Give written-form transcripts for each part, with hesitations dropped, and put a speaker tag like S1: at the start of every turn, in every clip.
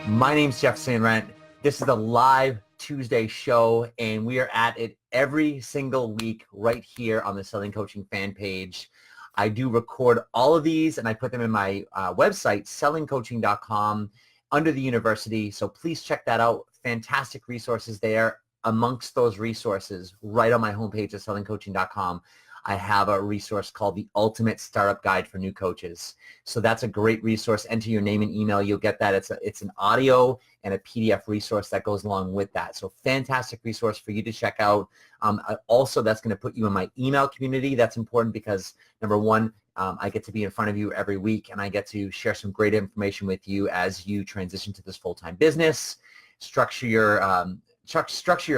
S1: My name's Jeffrey St Laurent. This is the live Tuesday show, and we are at it every single week right here on the Selling Coaching fan page. I do record all of these, and I put them in my website, sellingcoaching.com, under the university. So please check that out. Fantastic resources there. Amongst those resources, right on my homepage at sellingcoaching.com, I have a resource called the Ultimate Startup Guide for New Coaches. So that's a great resource. Enter your name and email. You'll get that. It's an audio and a PDF resource that goes along with that. So fantastic resource for you to check out. Also, that's going to put you in my email community. That's important because, number one, I get to be in front of you every week, and I get to share some great information with you as you transition to this full-time business, structure your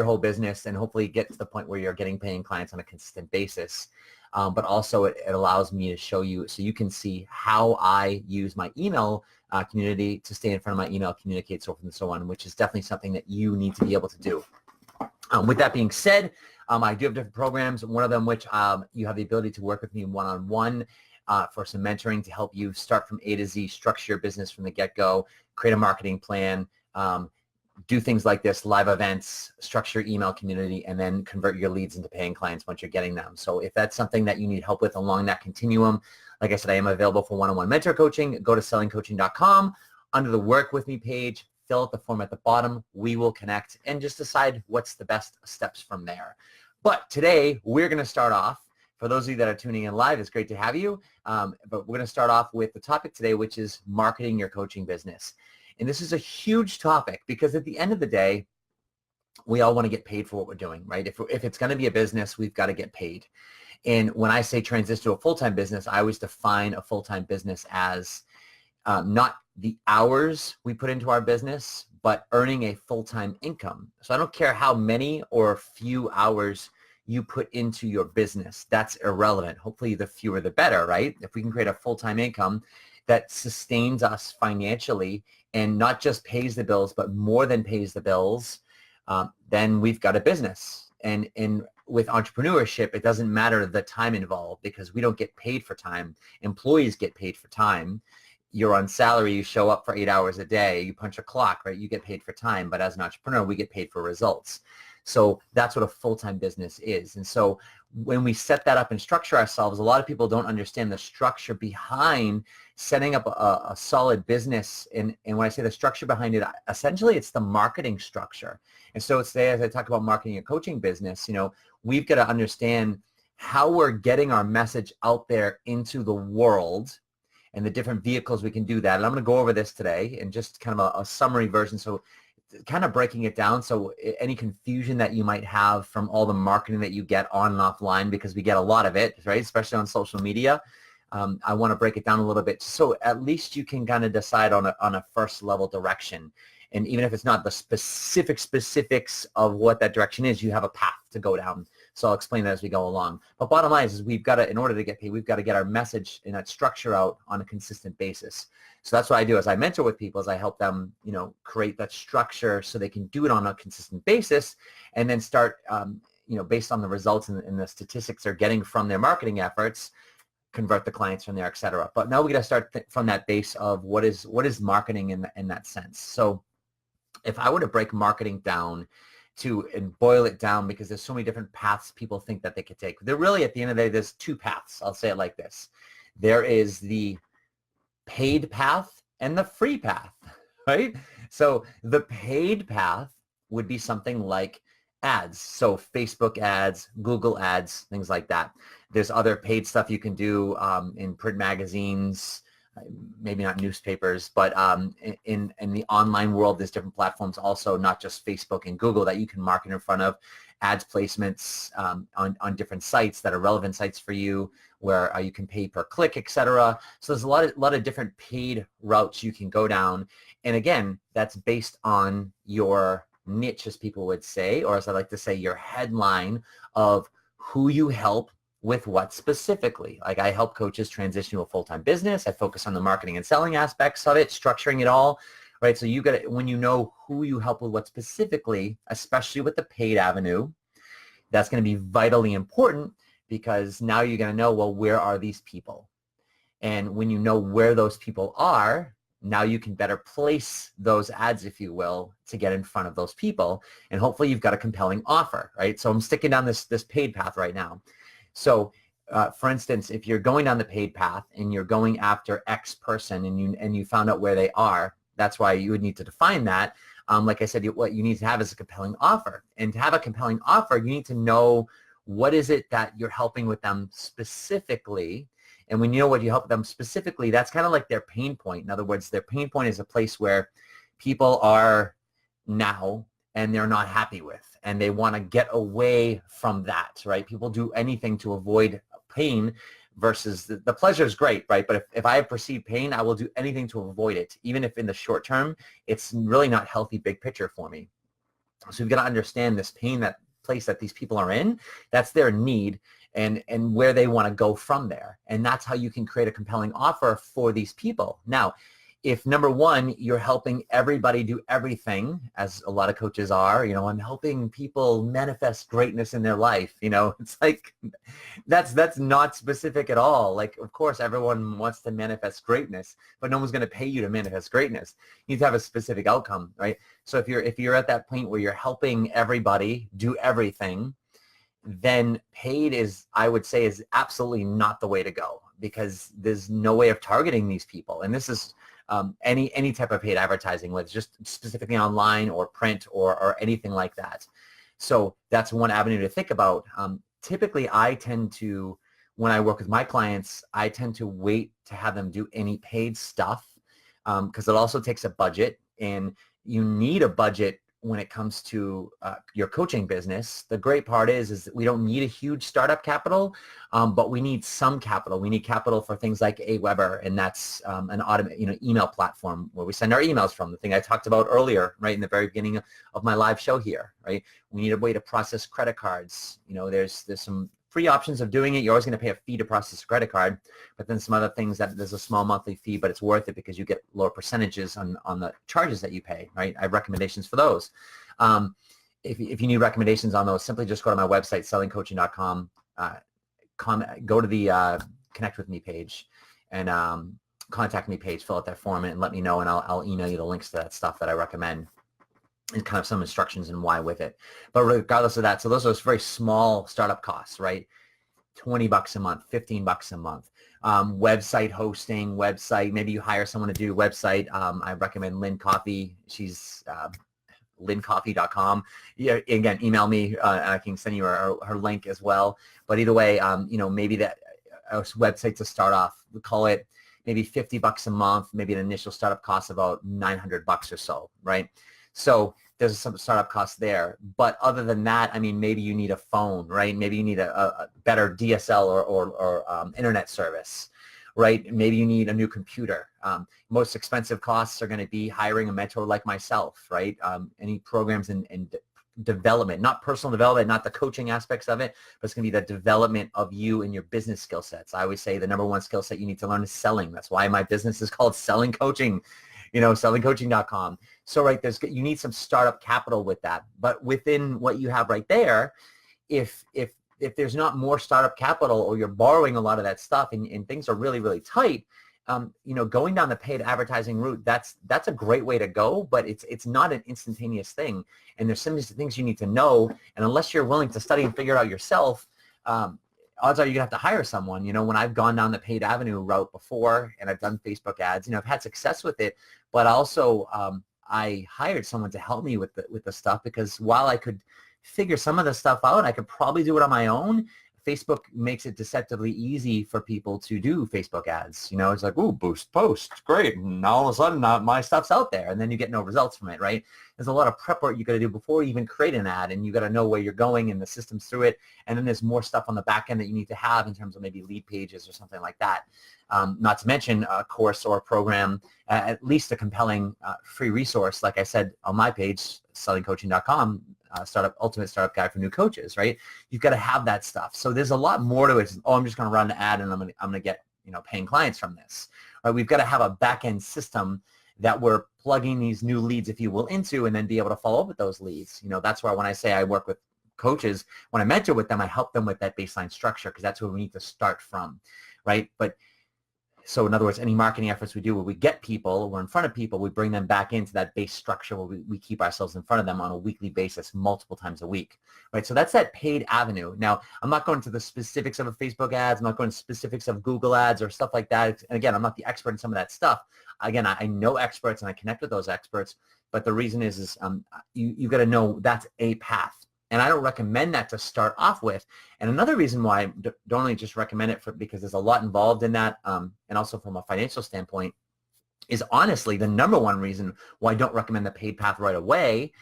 S1: whole business, and hopefully get to the point where you're getting paying clients on a consistent basis. But also it allows me to show you so you can see how I use my email community to stay in front of my email, communicate, so forth and so on, which is definitely something that you need to be able to do. With that being said, I do have different programs, one of them which you have the ability to work with me one-on-one for some mentoring to help you start from A to Z, structure your business from the get-go, create a marketing plan, do things like this, live events, structure your email community, and then convert your leads into paying clients once you're getting them. So if that's something that you need help with along that continuum, like I said, I am available for one-on-one mentor coaching. Go to sellingcoaching.com. Under the Work With Me page, fill out the form at the bottom. We will connect and just decide what's the best steps from there. But today, we're going to start off. For those of you that are tuning in live, it's great to have you. But we're going to start off with the topic today, which is marketing your coaching business. And this is a huge topic because at the end of the day, we all want to get paid for what we're doing, right? If it's going to be a business, we've got to get paid. And when I say transition to a full-time business, I always define a full-time business as not the hours we put into our business, but earning a full-time income. So I don't care how many or few hours you put into your business. That's irrelevant. Hopefully the fewer the better, right? If we can create a full-time income that sustains us financially and not just pays the bills, but more than pays the bills, then we've got a business. And with entrepreneurship, it doesn't matter the time involved because we don't get paid for time. Employees get paid for time. You're on salary, you show up for 8 hours a day, you punch a clock, right? You get paid for time. But as an entrepreneur, we get paid for results. So that's what a full-time business is. And so when we set that up and structure ourselves, a lot of people don't understand the structure behind setting up a solid business. And when I say the structure behind it, essentially it's the marketing structure. And so today, as I talk about marketing a coaching business, we've got to understand how we're getting our message out there into the world and the different vehicles we can do that. And I'm going to go over this today in just kind of a summary version. So kind of breaking it down, so any confusion that you might have from all the marketing that you get on and offline, because we get a lot of it, right, especially on social media. I want to break it down a little bit so at least you can kind of decide on a first level direction. And even if it's not the specifics of what that direction is, you have a path to go down. So I'll explain that as we go along. But bottom line is we've got to, in order to get paid, we've got to get our message and that structure out on a consistent basis. So that's what I do as I mentor with people, is I help them, create that structure so they can do it on a consistent basis and then start, based on the results and the statistics they're getting from their marketing efforts, convert the clients from there, et cetera. But now we got to start from that base of what is marketing in that sense. So if I were to break marketing down and boil it down, because there's so many different paths people think that they could take. They're really, at the end of the day, there's two paths. I'll say it like this. There is the paid path and the free path, right? So the paid path would be something like ads. So Facebook ads, Google ads, things like that. There's other paid stuff you can do in print magazines, maybe not newspapers, but in the online world, there's different platforms also, not just Facebook and Google, that you can market in front of, ads placements on different sites that are relevant sites for you, where you can pay per click, etc. So there's a lot of different paid routes you can go down. And again, that's based on your niche, as people would say, or as I like to say, your headline of who you help with what specifically. Like, I help coaches transition to a full-time business. I focus on the marketing and selling aspects of it, structuring it all, right? So you got to, when you know who you help with what specifically, especially with the paid avenue, that's going to be vitally important, because now you're going to know, well, where are these people? And when you know where those people are, now you can better place those ads, if you will, to get in front of those people. And hopefully you've got a compelling offer, right? So I'm sticking down this paid path right now. So for instance, if you're going down the paid path and you're going after X person and you found out where they are, that's why you would need to define that. Like I said, what you need to have is a compelling offer. And to have a compelling offer, you need to know what is it that you're helping with them specifically. And when you know what you help them specifically, that's kind of like their pain point. In other words, their pain point is a place where people are now and they're not happy with, and they want to get away from that, right? People do anything to avoid pain versus the pleasure is great, right? But if I have perceived pain, I will do anything to avoid it, even if in the short term, it's really not healthy big picture for me. So you've got to understand this pain, that place that these people are in, that's their need, and where they want to go from there. And that's how you can create a compelling offer for these people. Now, if number one, you're helping everybody do everything, as a lot of coaches are, I'm helping people manifest greatness in their life. It's like, that's not specific at all. Like, of course, everyone wants to manifest greatness, but no one's going to pay you to manifest greatness. You need to have a specific outcome, right? So if you're at that point where you're helping everybody do everything, then paid I would say, is absolutely not the way to go, because there's no way of targeting these people. And this is any type of paid advertising, whether it's just specifically online or print or anything like that. So that's one avenue to think about. Typically, I tend to, when I work with my clients, I tend to wait to have them do any paid stuff, because it also takes a budget, and you need a budget when it comes to your coaching business. The great part is that we don't need a huge startup capital, but we need some capital. We need capital for things like Aweber, and that's an email platform where we send our emails from, the thing I talked about earlier, right in the very beginning of my live show here, right? We need a way to process credit cards. There's some free options of doing it. You're always going to pay a fee to process a credit card, but then some other things that there's a small monthly fee, but it's worth it because you get lower percentages on the charges that you pay, right? I have recommendations for those. If you need recommendations on those, simply just go to my website, sellingcoaching.com, go to the connect with me page, and contact me page, fill out that form and let me know, and I'll email you the links to that stuff that I recommend, and kind of some instructions and why with it. But regardless of that, so those are very small startup costs, right? $20 a month, $15 a month. Website hosting, maybe you hire someone to do website. I recommend Lynn Coffey. She's lynncoffey.com. Yeah, again, email me and I can send you her link as well. But either way, maybe that website to start off, we call it maybe $50 a month, maybe an initial startup cost about $900 or so, right? So there's some startup costs there. But other than that, maybe you need a phone, right? Maybe you need a better DSL or internet service, right? Maybe you need a new computer. Most expensive costs are going to be hiring a mentor like myself, right? Any programs in development, not personal development, not the coaching aspects of it, but it's going to be the development of you and your business skill sets. I always say the number one skill set you need to learn is selling. That's why my business is called Selling Coaching. sellingcoaching.com. So right, you need some startup capital with that. But within what you have right there, if there's not more startup capital, or you're borrowing a lot of that stuff and things are really, really tight, going down the paid advertising route, that's a great way to go, but it's not an instantaneous thing. And there's some things you need to know. And unless you're willing to study and figure it out yourself, odds are you're gonna have to hire someone. When I've gone down the paid avenue route before and I've done Facebook ads, I've had success with it, but also I hired someone to help me with the stuff, because while I could figure some of the stuff out, I could probably do it on my own. Facebook makes it deceptively easy for people to do Facebook ads. It's like, ooh, boost post, great. And all of a sudden, my stuff's out there, and then you get no results from it, right? There's a lot of prep work you got to do before you even create an ad, and you got to know where you're going and the systems through it. And then there's more stuff on the back end that you need to have in terms of maybe lead pages or something like that. Not to mention a course or a program, at least a compelling free resource, like I said on my page, sellingcoaching.com, ultimate startup guide for new coaches, right? You've got to have that stuff. So there's a lot more to it. I'm just going to run an ad and I'm going to get paying clients from this. Right? We've got to have a back end system that we're plugging these new leads, if you will, into, and then be able to follow up with those leads. That's why when I say I work with coaches, when I mentor with them, I help them with that baseline structure, because that's where we need to start from, right? But So in other words, any marketing efforts we do where we get people, we're in front of people, we bring them back into that base structure where we keep ourselves in front of them on a weekly basis, multiple times a week, right? So that's that paid avenue. Now, I'm not going to the specifics of a Facebook ads. I'm not going to specifics of Google ads or stuff like that. And again, I'm not the expert in some of that stuff. Again, I know experts and I connect with those experts, but the reason is you got to know that's a path. And I don't recommend that to start off with. And another reason why I don't only just recommend it because there's a lot involved in that, and also from a financial standpoint, is honestly the number one reason why I don't recommend the paid path right away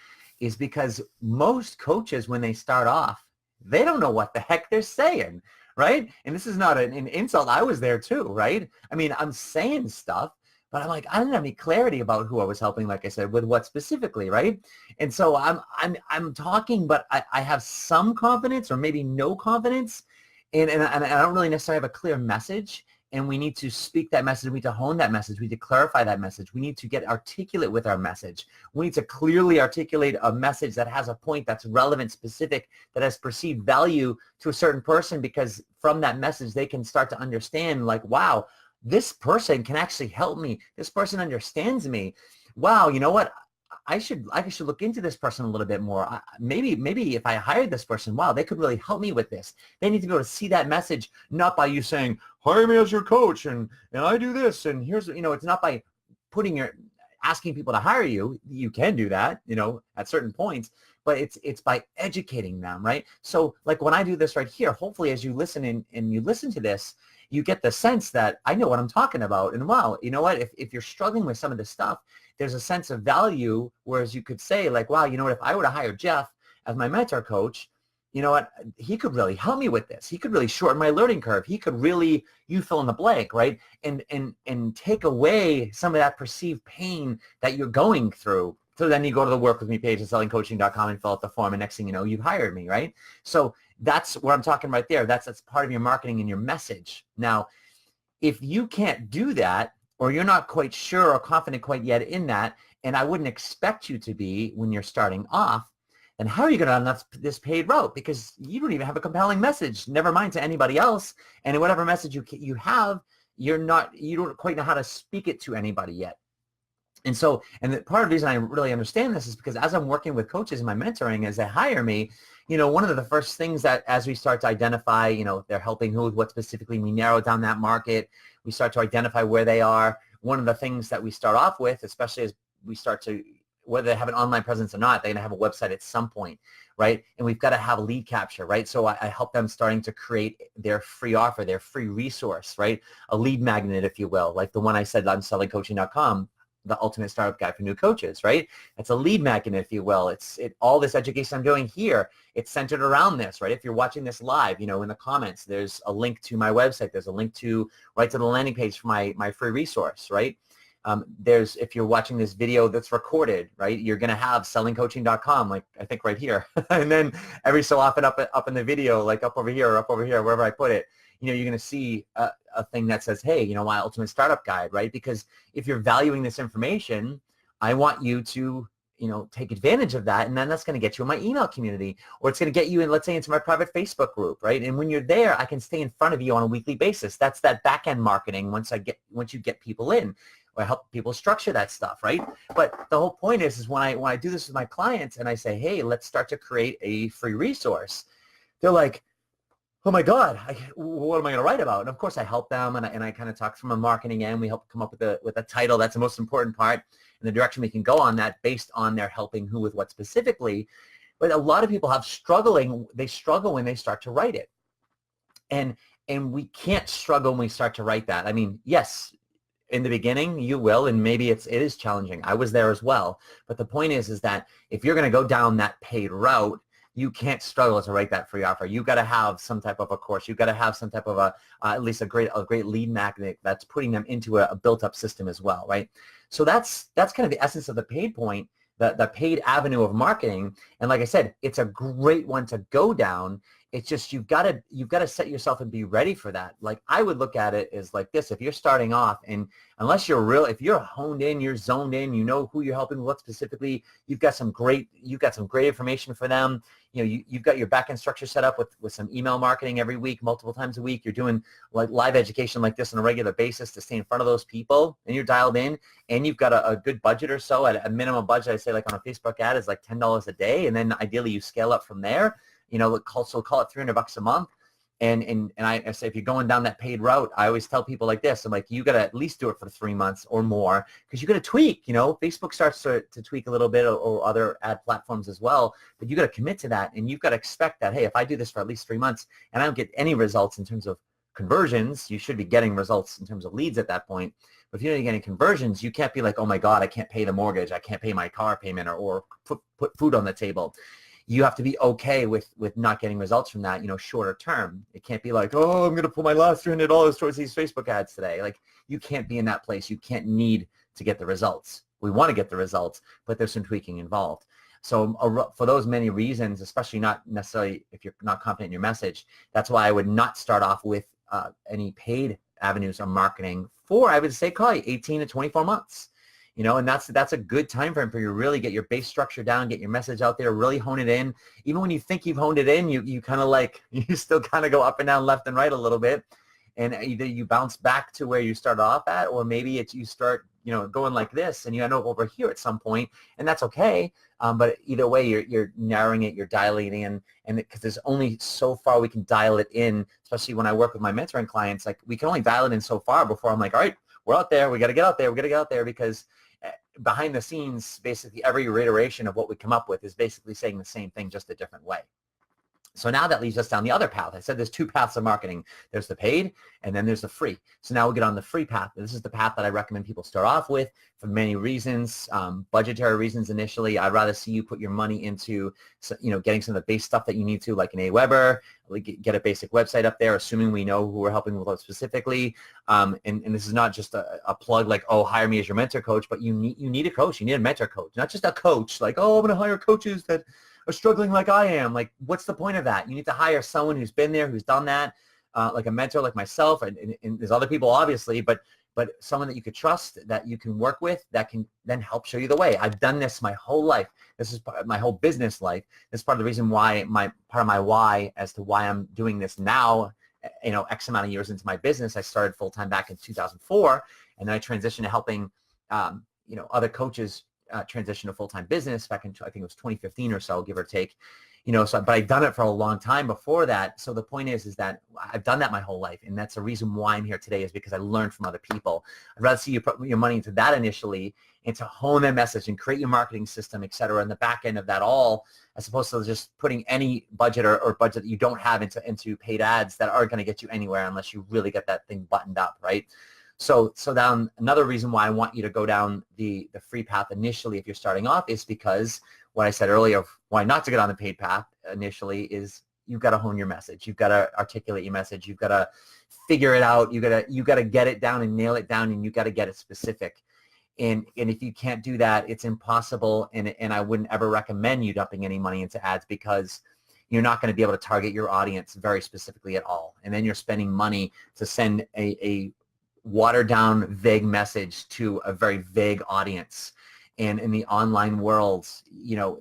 S1: is because most coaches, when they start off, they don't know what the heck they're saying, right? And this is not an insult. I was there too, right? I mean, I'm saying stuff, but I'm like, I didn't have any clarity about who I was helping, like I said, with what specifically, right? And so I'm talking, but I have some confidence or maybe no confidence, and I don't really necessarily have a clear message, and we need to speak that message. We need to hone that message. We need to clarify that message. We need to get articulate with our message. We need to clearly articulate a message that has a point that's relevant, specific, that has perceived value to a certain person, because from that message, they can start to understand, like, wow, this person can actually help me. This person understands me. Wow, you know what? I should look into this person a little bit more. Maybe if I hired this person, wow, they could really help me with this. They need to be able to see that message, not by you saying, hire me as your coach and I do this and here's, it's not by asking people to hire you. You can do that, at certain points, but it's by educating them, right? So like when I do this right here, hopefully as you listen and you listen to this, you get the sense that I know what I'm talking about. And wow, you know what? If you're struggling with some of this stuff, there's a sense of value, whereas you could say like, wow, you know what? If I were to hire Jeff as my mentor coach, you know what? He could really help me with this. He could really shorten my learning curve. He could really, you fill in the blank, right? And take away some of that perceived pain that you're going through. So then you go to the work with me page at sellingcoaching.com and fill out the form, and next thing you know, you've hired me, right? So that's what I'm talking right there. That's part of your marketing and your message. Now, if you can't do that, or you're not quite sure or confident quite yet in that, and I wouldn't expect you to be when you're starting off, then how are you going to run this paid route? Because you don't even have a compelling message, never mind to anybody else. And whatever message you have, you don't quite know how to speak it to anybody yet. And so, part of the reason I really understand this is because as I'm working with coaches in my mentoring, as they hire me, one of the first things that as we start to identify, they're helping who with what specifically, we narrow down that market, we start to identify where they are. One of the things that we start off with, especially as we start to, whether they have an online presence or not, they're going to have a website at some point, right? And we've got to have lead capture, right? So I help them starting to create their free offer, their free resource, right? A lead magnet, if you will, like the one I said on sellingcoaching.com, the ultimate startup guide for new coaches, right? It's a lead magnet, if you will. All this education I'm doing here, it's centered around this, right? If you're watching this live, in the comments, there's a link to my website. There's a link right to the landing page for my free resource, right? If you're watching this video that's recorded, right, you're going to have sellingcoaching.com, like I think right here. And then every so often up in the video, like up over here, wherever I put it, you're going to see a thing that says, hey, my ultimate startup guide, right? Because if you're valuing this information, I want you to, take advantage of that. And then that's going to get you in my email community, or it's going to get you in, let's say, into my private Facebook group, right? And when you're there, I can stay in front of you on a weekly basis. That's that back-end marketing once you get people in. I help people structure that stuff, right? But the whole point is when I do this with my clients and I say, hey, let's start to create a free resource, they're like, oh my God, what am I going to write about? And of course I help them and I kind of talk from a marketing end. We help come up with a title. That's the most important part, and the direction we can go on that based on their helping who with what specifically. But a lot of people they struggle when they start to write it. And we can't struggle when we start to write that. I mean, yes, in the beginning you will, and maybe it is challenging. I was there as well. But the point is that if you're going to go down that paid route, you can't struggle to write that free offer. You got to have some type of a course. You got to have some type of at least a great lead magnet that's putting them into a built-up system as well, right? So that's kind of the essence of the paid point, the paid avenue of marketing. And like I said, it's a great one to go down It's just you've got to set yourself and be ready for that. Like I would look at it as like this: if you're starting off, and unless if you're honed in, you're zoned in, you know who you're helping, what specifically, you've got some great information for them. You know, you've got your back-end structure set up with some email marketing every week, multiple times a week. You're doing like live education like this on a regular basis to stay in front of those people, and you're dialed in, and you've got a good budget or so. At a minimum budget, I say like on a Facebook ad is like $10 a day, and then ideally you scale up from there. You know, so call it $300 a month. And I say, if you're going down that paid route, I always tell people like this: I'm like, you got to at least do it for 3 months or more, because you got to tweak. You know, Facebook starts to tweak a little bit, or other ad platforms as well. But you got to commit to that, and you've got to expect that, hey, if I do this for at least 3 months and I don't get any results in terms of conversions, you should be getting results in terms of leads at that point. But if you're not getting conversions, you can't be like, oh my God, I can't pay the mortgage, I can't pay my car payment, or put food on the table. You have to be okay with not getting results from that, you know, shorter term. It can't be like, oh, I'm going to put my last $300 towards these Facebook ads today. Like, you can't be in that place. You can't need to get the results. We want to get the results, but there's some tweaking involved. So for those many reasons, especially not necessarily if you're not confident in your message, that's why I would not start off with any paid avenues of marketing for, I would say, probably 18 to 24 months. You know, and that's a good time frame for you to really get your base structure down, get your message out there, really hone it in. Even when you think you've honed it in, you kind of like, you still kind of go up and down, left and right a little bit. And either you bounce back to where you started off at, or maybe you start, you know, going like this and you end up over here at some point, and that's okay. But either way, you're narrowing it, you're dialing it in, and because there's only so far we can dial it in, especially when I work with my mentoring clients, like we can only dial it in so far before I'm like, all right, we're out there, we got to get out there, because behind the scenes, basically every iteration of what we come up with is basically saying the same thing, just a different way. So now that leads us down the other path. I said there's two paths of marketing. There's the paid, and then there's the free. So now we'll get on the free path. This is the path that I recommend people start off with for many reasons. Budgetary reasons initially. I'd rather see you put your money into, you know, getting some of the base stuff that you need to, like an Aweber, get a basic website up there, assuming we know who we're helping with specifically. And this is not just a plug like, oh, hire me as your mentor coach, but you need a coach. You need a mentor coach, not just a coach like, oh, I'm going to hire coaches that are struggling like I am. Like, what's the point of that? You need to hire someone who's been there, who's done that, like a mentor like myself, and there's other people obviously, but someone that you could trust, that you can work with, that can then help show you the way. I've done this my whole life. This is my whole business life. This is part of the reason why part of my why as to why I'm doing this now, you know, X amount of years into my business. I started full-time back in 2004, and then I transitioned to helping, you know, other coaches transition to full-time business back in, I think it was 2015 or so, give or take, you know, so, but I'd done it for a long time before that. So the point is that I've done that my whole life. And that's the reason why I'm here today, is because I learned from other people. I'd rather see you put your money into that initially, and to hone that message and create your marketing system, et cetera, and the back end of that all, as opposed to just putting any budget or budget that you don't have into paid ads that aren't going to get you anywhere unless you really get that thing buttoned up, right? So down another reason why I want you to go down the free path initially if you're starting off is because what I said earlier, why not to get on the paid path initially, is you've got to hone your message. You've got to articulate your message. You've got to figure it out. You got to get it down and nail it down, and you got to get it specific. And if you can't do that, it's impossible. And I wouldn't ever recommend you dumping any money into ads, because you're not going to be able to target your audience very specifically at all. And then you're spending money to send a watered down, vague message to a very vague audience. And in the online world, you know,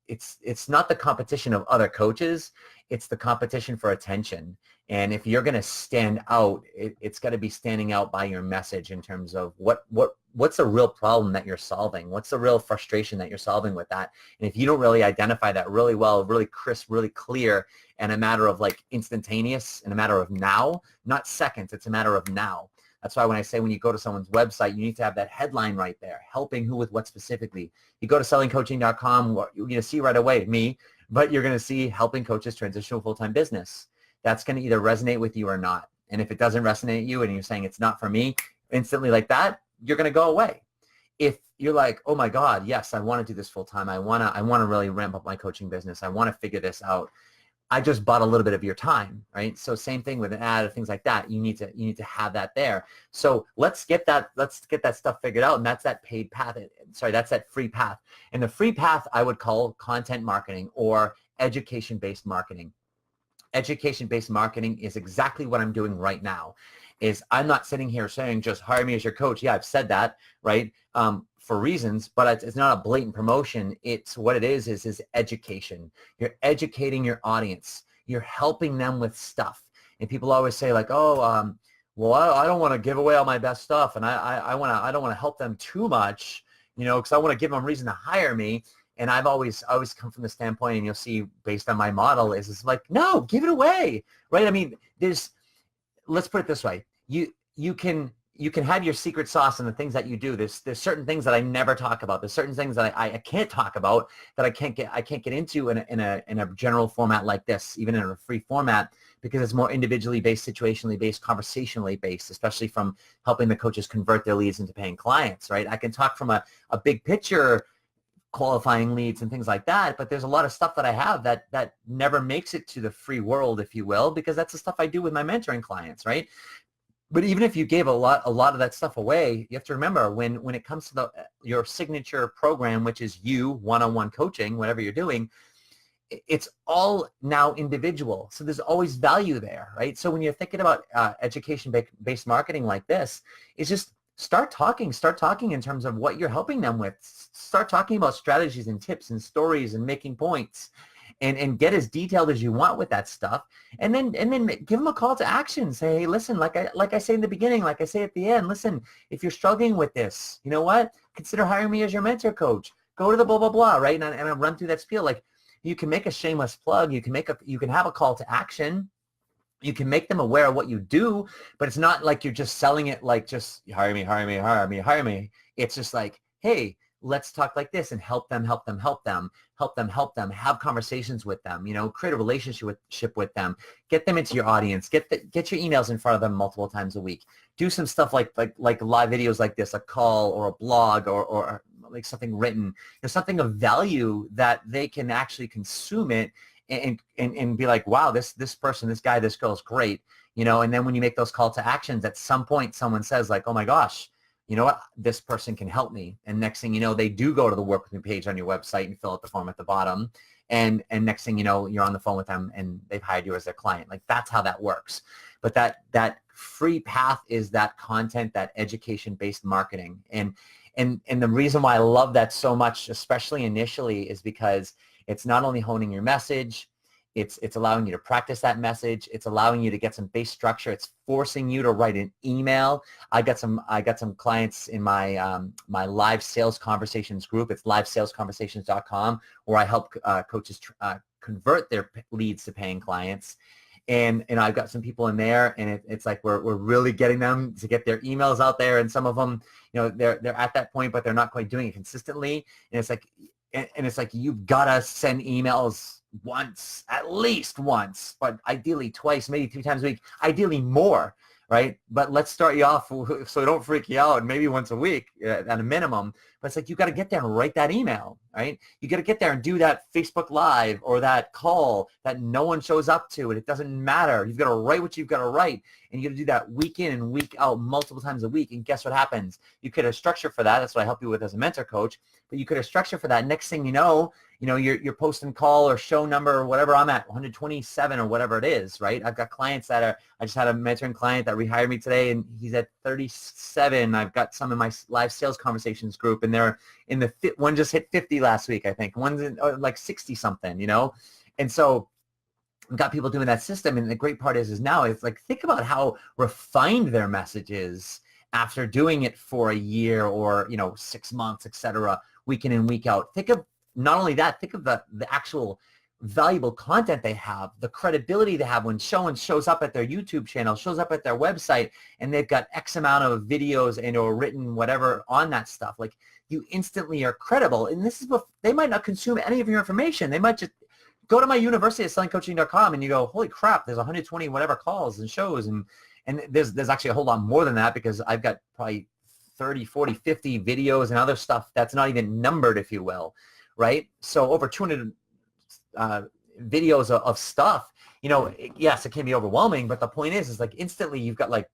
S1: it's not the competition of other coaches, it's the competition for attention. And if you're going to stand out, it's got to be standing out by your message in terms of what's the real problem that you're solving? What's the real frustration that you're solving with that? And if you don't really identify that really well, really crisp, really clear, and a matter of like instantaneous, and a matter of now, not seconds, it's a matter of now. That's why when I say when you go to someone's website, you need to have that headline right there, helping who with what specifically. You go to sellingcoaching.com, you're going to see right away me, but you're going to see helping coaches transition to a full-time business. That's going to either resonate with you or not. And if it doesn't resonate with you and you're saying it's not for me, instantly like that, you're going to go away. If you're like, oh my God, yes, I want to do this full-time. I want to really ramp up my coaching business. I want to figure this out. I just bought a little bit of your time, right? So same thing with an ad or things like that. You need to have that there. So let's get that stuff figured out, and that's that paid path. Sorry, that's that free path. And the free path I would call content marketing or education-based marketing. education-based marketing is exactly what I'm doing right now. Is I'm not sitting here saying just hire me as your coach. Yeah, I've said that, right? For reasons, but it's not a blatant promotion. It's what it is education. You're educating your audience. You're helping them with stuff. And people always say like, oh, well, I don't want to give away all my best stuff, and I don't want to help them too much, because I want to give them a reason to hire me. And I've always come from the standpoint, and you'll see based on my model is like, no, give it away, right? I mean, let's put it this way. You can have your secret sauce and the things that you do. There's certain things that I never talk about. There's certain things that I can't talk about, that I can't get into in a general format like this, even in a free format, because it's more individually based, situationally based, conversationally based, especially from helping the coaches convert their leads into paying clients, right? I can talk from a big picture, qualifying leads and things like that, but there's a lot of stuff that I have that never makes it to the free world, if you will, because that's the stuff I do with my mentoring clients, right? But even if you gave a lot of that stuff away, you have to remember when it comes to your signature program, which is you one-on-one coaching, whatever you're doing, it's all now individual. So there's always value there, right? So when you're thinking about education-based marketing like this, it's just start talking in terms of what you're helping them with. Start talking about strategies and tips and stories and making points. And get as detailed as you want with that stuff, and then give them a call to action. Say, hey, listen, like I say in the beginning, like I say at the end, listen, if you're struggling with this, you know what? Consider hiring me as your mentor coach. Go to the blah blah blah, right? And I run through that spiel. Like, you can make a shameless plug. You can have a call to action. You can make them aware of what you do, but it's not like you're just selling it like just hire me. It's just like, hey, let's talk like this and help them, have conversations with them, create a relationship with them, get them into your audience, get your emails in front of them multiple times a week. Do some stuff like live videos like this, a call or a blog or like something written, something of value that they can actually consume it and be like, wow, this person, this guy, this girl is great, and then when you make those call to actions, at some point someone says like, oh my gosh, you know what, this person can help me. And next thing you know, they do go to the work with me page on your website and fill out the form at the bottom. And next thing you know, you're on the phone with them and they've hired you as their client. Like, that's how that works. But that free path is that content, that education-based marketing. And the reason why I love that so much, especially initially, is because it's not only honing your message, it's allowing you to practice that message. It's allowing you to get some base structure. It's forcing you to write an email. I got some clients in my my live sales conversations group. It's livesalesconversations.com, where I help coaches convert their leads to paying clients. And I've got some people in there, and it's like we're really getting them to get their emails out there. And some of them, they're at that point, but they're not quite doing it consistently. And it's like you've got to send emails once, at least once, but ideally twice, maybe 3 times a week, ideally more, right? But let's start you off so don't freak you out, maybe once a week at a minimum. But it's like you got to get there and write that email, right? You got to get there and do that Facebook Live or that call that no one shows up to, and it doesn't matter. You've got to write what you've got to write, and you got to do that week in and week out multiple times a week. And guess what happens? You could have structure for that. That's what I help you with as a mentor coach. But you could have structure for that. Next thing you know, your post and call or show number or whatever I'm at, 127 or whatever it is, right? I've got clients I just had a mentoring client that rehired me today, and he's at 37. I've got some in my live sales conversations group, and they're in one just hit 50 last week, I think. One's in like 60 something, And so I've got people doing that system. And the great part is now it's like, think about how refined their message is after doing it for a year or, 6 months, etc., week in and week out. Think of not only that, think of the actual valuable content they have, the credibility they have when someone shows up at their YouTube channel, shows up at their website, and they've got X amount of videos and or written whatever on that stuff. Like, you instantly are credible. And this is what they might not consume any of your information. They might just go to my university at sellingcoaching.com and you go, holy crap, there's 120 whatever calls and shows. And there's actually a whole lot more than that, because I've got probably 30, 40, 50 videos and other stuff that's not even numbered, if you will. Right? So over 200 videos of stuff, yes, it can be overwhelming, but the point is like instantly you've got like,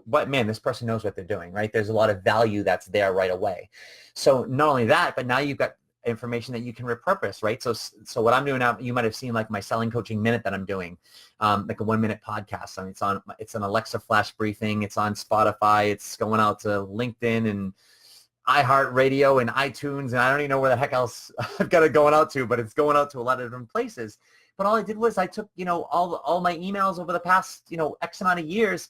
S1: this person knows what they're doing, right? There's a lot of value that's there right away. So not only that, but now you've got information that you can repurpose, right? So what I'm doing now, you might have seen like my selling coaching minute that I'm doing, like a 1-minute podcast. I mean, it's an Alexa flash briefing. It's on Spotify. It's going out to LinkedIn and iHeartRadio and iTunes, and I don't even know where the heck else I've got it going out to, but it's going out to a lot of different places. But all I did was I took, all my emails over the past, X amount of years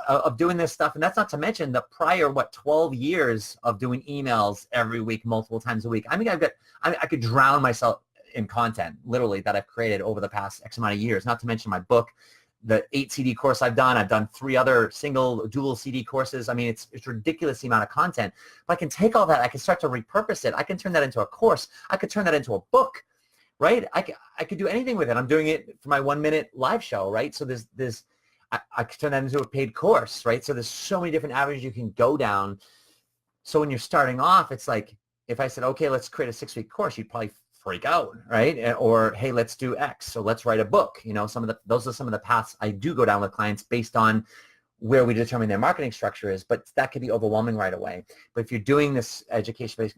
S1: of doing this stuff. And that's not to mention the prior, 12 years of doing emails every week, multiple times a week. I mean, I could drown myself in content, literally, that I've created over the past X amount of years, not to mention my book, the 8 CD course I've done 3 other dual CD courses. I mean, it's ridiculous the amount of content, but I can take all that. I can start to repurpose it. I can turn that into a course. I could turn that into a book, right? I could do anything with it. I'm doing it for my 1-minute live show, right? So I could turn that into a paid course, right? So there's so many different avenues you can go down. So when you're starting off, it's like, if I said, okay, let's create a 6-week course, you'd probably freak out, right? Or, hey, let's do X. So let's write a book. Those are some of the paths I do go down with clients based on where we determine their marketing structure is, but that could be overwhelming right away. But if you're doing this education-based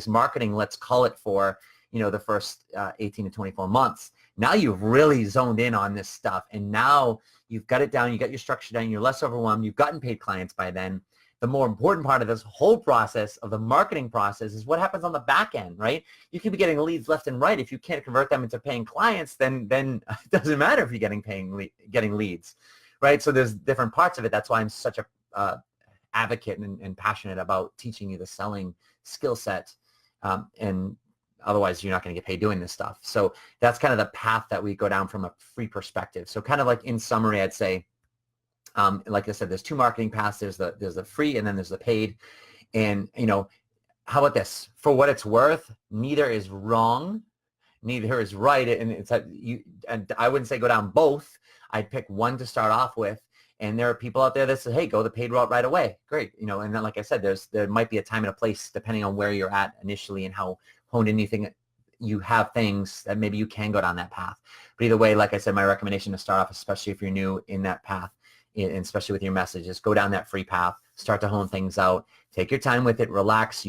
S1: marketing, let's call it for, the first 18 to 24 months, now you've really zoned in on this stuff. And now you've got it down, you got your structure down, you're less overwhelmed, you've gotten paid clients by then. The more important part of this whole process of the marketing process is what happens on the back end, right? You can be getting leads left and right. If you can't convert them into paying clients, then it doesn't matter if you're getting leads, right? So there's different parts of it. That's why I'm such a advocate and passionate about teaching you the selling skill set, and otherwise you're not going to get paid doing this stuff. So that's kind of the path that we go down from a free perspective. So kind of like in summary, I'd say, like I said, there's 2 marketing paths. There's the free and then there's the paid. And, how about this? For what it's worth, neither is wrong, neither is right. And it's and I wouldn't say go down both. I'd pick one to start off with. And there are people out there that say, hey, go the paid route right away. Great. And then, like I said, there might be a time and a place depending on where you're at initially and how honed in you think you have things that maybe you can go down that path. But either way, like I said, my recommendation to start off, especially if you're new in that path, and especially with your messages, go down that free path, start to hone things out, take your time with it, relax.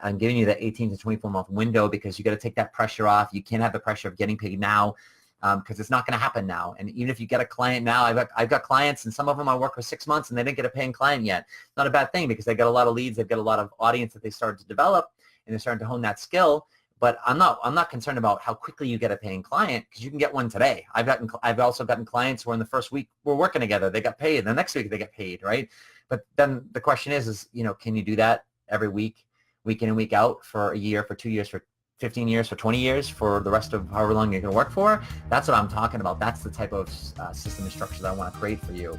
S1: I'm giving you the 18 to 24 month window because you got to take that pressure off. You can't have the pressure of getting paid now, because it's not going to happen now. And even if you get a client now, I've got clients, and some of them I work for 6 months and they didn't get a paying client yet. Not a bad thing, because they got a lot of leads, they've got a lot of audience that they started to develop, and they're starting to hone that skill. But I'm not concerned about how quickly you get a paying client, because you can get one today. I've also gotten clients where in the first week we're working together, they got paid. The next week they get paid, right? But then the question is, can you do that every week, week in and week out, for a year, for 2 years, for 15 years, for 20 years, for the rest of however long you're going to work for? That's what I'm talking about. That's the type of system and structure that I want to create for you.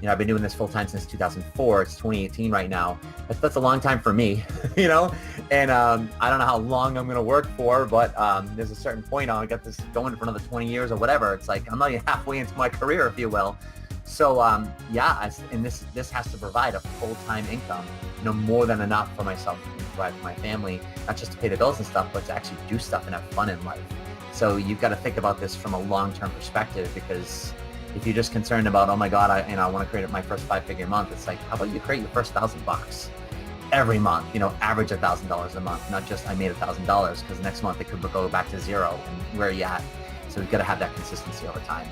S1: I've been doing this full time since 2004. It's 2018 right now. That's a long time for me, and I don't know how long I'm going to work for, but there's a certain point I'll get this going for another 20 years or whatever. It's like I'm not even halfway into my career, if you will. So and this has to provide a full-time income, more than enough for myself to provide for my family, not just to pay the bills and stuff, but to actually do stuff and have fun in life. So you've got to think about this from a long-term perspective, because if you're just concerned about, oh my God, I want to create my first 5-figure month, it's like, how about you create your first $1,000 every month, average $1,000 a month, not just I made $1,000, because next month it could go back to zero, and where are you at? So we've got to have that consistency over time.